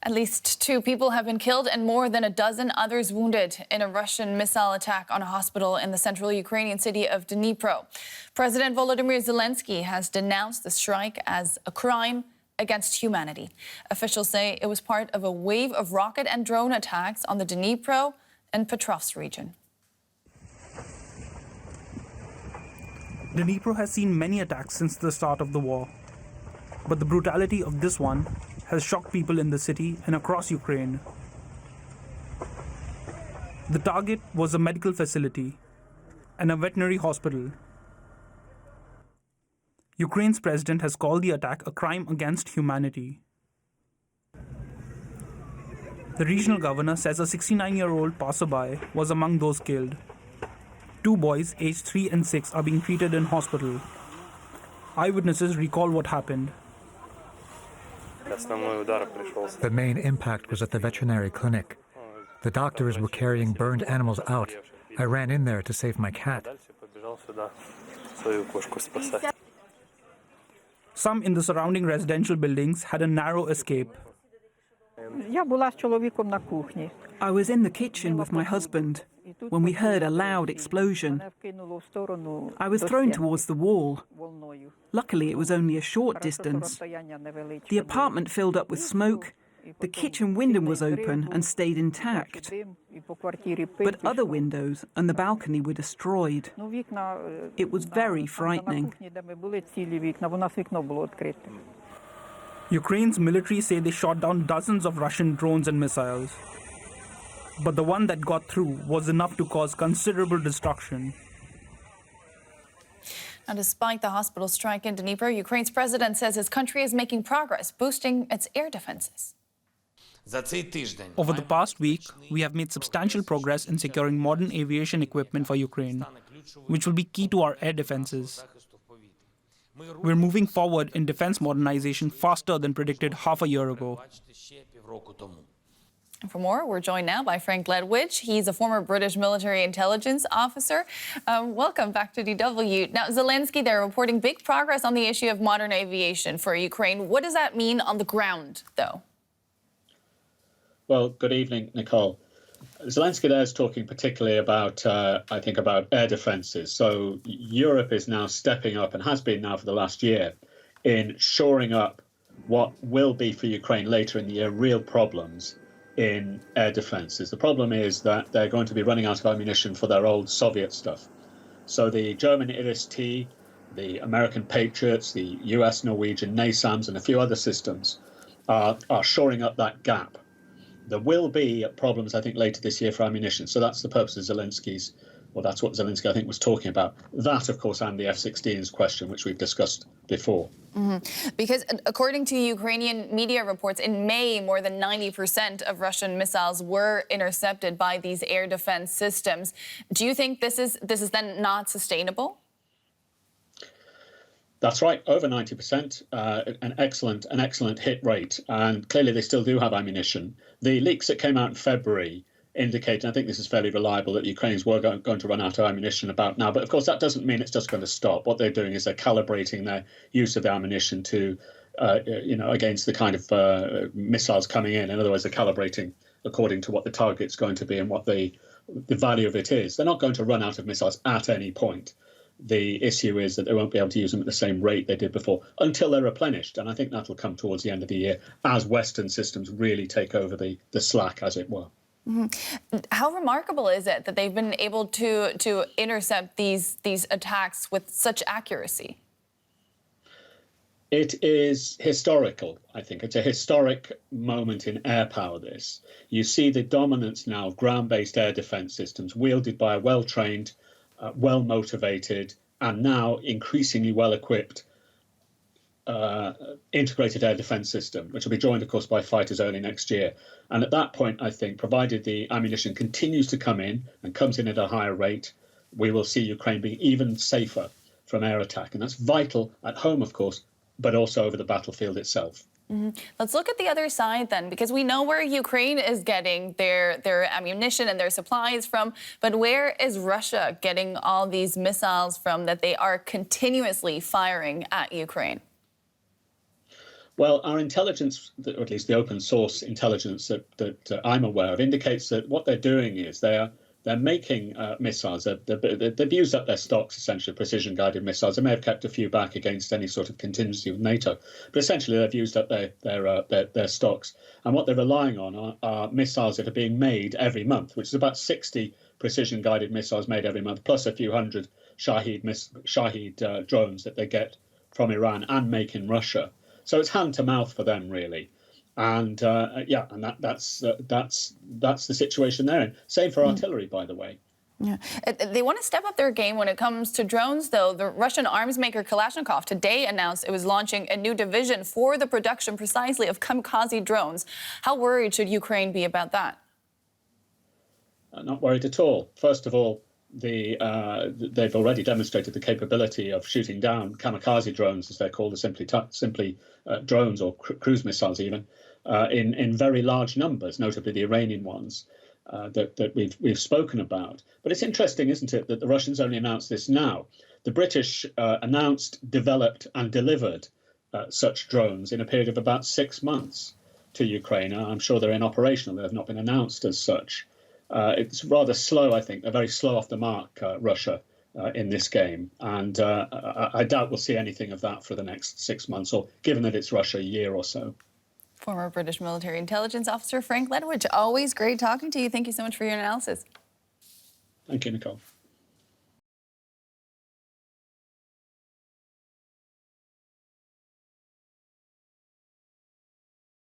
At least 2 people have been killed and more than a dozen others wounded in a Russian missile attack on a hospital in the central Ukrainian city of Dnipro. President Volodymyr Zelenskyy has denounced the strike as a crime against humanity. Officials say it was part of a wave of rocket and drone attacks on the Dnipro and Petrovsk region. Dnipro has seen many attacks since the start of the war, but the brutality of this one has shocked people in the city and across Ukraine. The target was a medical facility and a veterinary hospital. Ukraine's president has called the attack a crime against humanity. The regional governor says a 69-year-old passerby was among those killed. 2 boys aged 3 and 6 are being treated in hospital. Eyewitnesses recall what happened. The main impact was at the veterinary clinic. The doctors were carrying burned animals out. I ran in there to save my cat. Some in the surrounding residential buildings had a narrow escape. I was in the kitchen with my husband when we heard a loud explosion. I was thrown towards the wall. Luckily, it was only a short distance. The apartment filled up with smoke. The kitchen window was open and stayed intact. But other windows and the balcony were destroyed. It was very frightening. Ukraine's military say they shot down dozens of Russian drones and missiles. But the one that got through was enough to cause considerable destruction. Now, despite the hospital strike in Dnipro, Ukraine's president says his country is making progress, boosting its air defenses. Over the past week, we have made substantial progress in securing modern aviation equipment for Ukraine, which will be key to our air defenses. We're moving forward in defense modernization faster than predicted half a year ago. And for more, we're joined now by Frank Ledwidge. He's a former British military intelligence officer. Welcome back to DW. Now, Zelenskyy, they're reporting big progress on the issue of modern aviation for Ukraine. What does that mean on the ground, though? Well, good evening, Nicole. Zelenskyy there is talking particularly about, I think, about air defences. So Europe is now stepping up, and has been now for the last year, in shoring up what will be for Ukraine later in the year real problems in air defences. The problem is that they're going to be running out of ammunition for their old Soviet stuff. So the German IRIS-T, the American Patriots, the US, Norwegian NASAMS, and a few other systems are shoring up that gap. There will be problems, I think, later this year for ammunition. So that's the purpose of Zelenskyy's, well, that's what Zelenskyy, I think, was talking about. That, of course, and the F-16s question, which we've discussed before. Because according to Ukrainian media reports, in May, more than 90% of Russian missiles were intercepted by these air defense systems. Do you think this is then not sustainable? That's right, over 90%, an excellent hit rate. And clearly they still do have ammunition. The leaks that came out in February indicate, and I think this is fairly reliable, that the Ukrainians were going to run out of ammunition about now. But of course, that doesn't mean it's just going to stop. What they're doing is they're calibrating their use of the ammunition to, against the kind of missiles coming in. In other words, they're calibrating according to what the target's going to be and what the value of it is. They're not going to run out of missiles at any point. The issue is that they won't be able to use them at the same rate they did before until they're replenished. And I think that'll come towards the end of the year as Western systems really take over the slack, as it were. How remarkable is it that they've been able to intercept these attacks with such accuracy? It is historical, I think. It's a historic moment in air power, this. You see the dominance now of ground-based air defense systems wielded by a well-trained, well-motivated, and now increasingly well-equipped integrated air defense system, which will be joined, of course, by fighters early next year. And at that point, I think, provided the ammunition continues to come in and comes in at a higher rate, we will see Ukraine being even safer from air attack. And that's vital at home, of course, but also over the battlefield itself. Let's look at the other side then, because we know where Ukraine is getting their ammunition and their supplies from, but where is Russia getting all these missiles from that they are continuously firing at Ukraine? Well, our intelligence, or at least the open source intelligence that I'm aware of, indicates that what they're doing is they're making missiles. They've used up their stocks, essentially, precision-guided missiles. They may have kept a few back against any sort of contingency with NATO, but essentially they've used up their stocks. And what they're relying on are missiles that are being made every month, which is about 60 precision-guided missiles made every month, plus a few hundred Shahed drones that they get from Iran and make in Russia. So it's hand to mouth for them, really. And that's the situation they're in. Same for artillery, by the way. Yeah. They want to step up their game when it comes to drones, though. The Russian arms maker Kalashnikov today announced it was launching a new division for the production precisely of kamikaze drones. How worried should Ukraine be about that? Not worried at all. First of all, they've already demonstrated the capability of shooting down kamikaze drones, as they're called, or simply drones or cruise missiles even, in very large numbers, notably the Iranian ones that we've spoken about. But it's interesting, isn't it, that the Russians only announced this now. The British announced, developed and delivered such drones in a period of about 6 months to Ukraine. I'm sure they're inoperational. They have not been announced as such. It's rather slow, I think. They're very slow off the mark, Russia, in this game. And I doubt we'll see anything of that for the next 6 months, or given that it's Russia, a year or so. Former British military intelligence officer Frank Ledwidge, always great talking to you. Thank you so much for your analysis. Thank you, Nicole.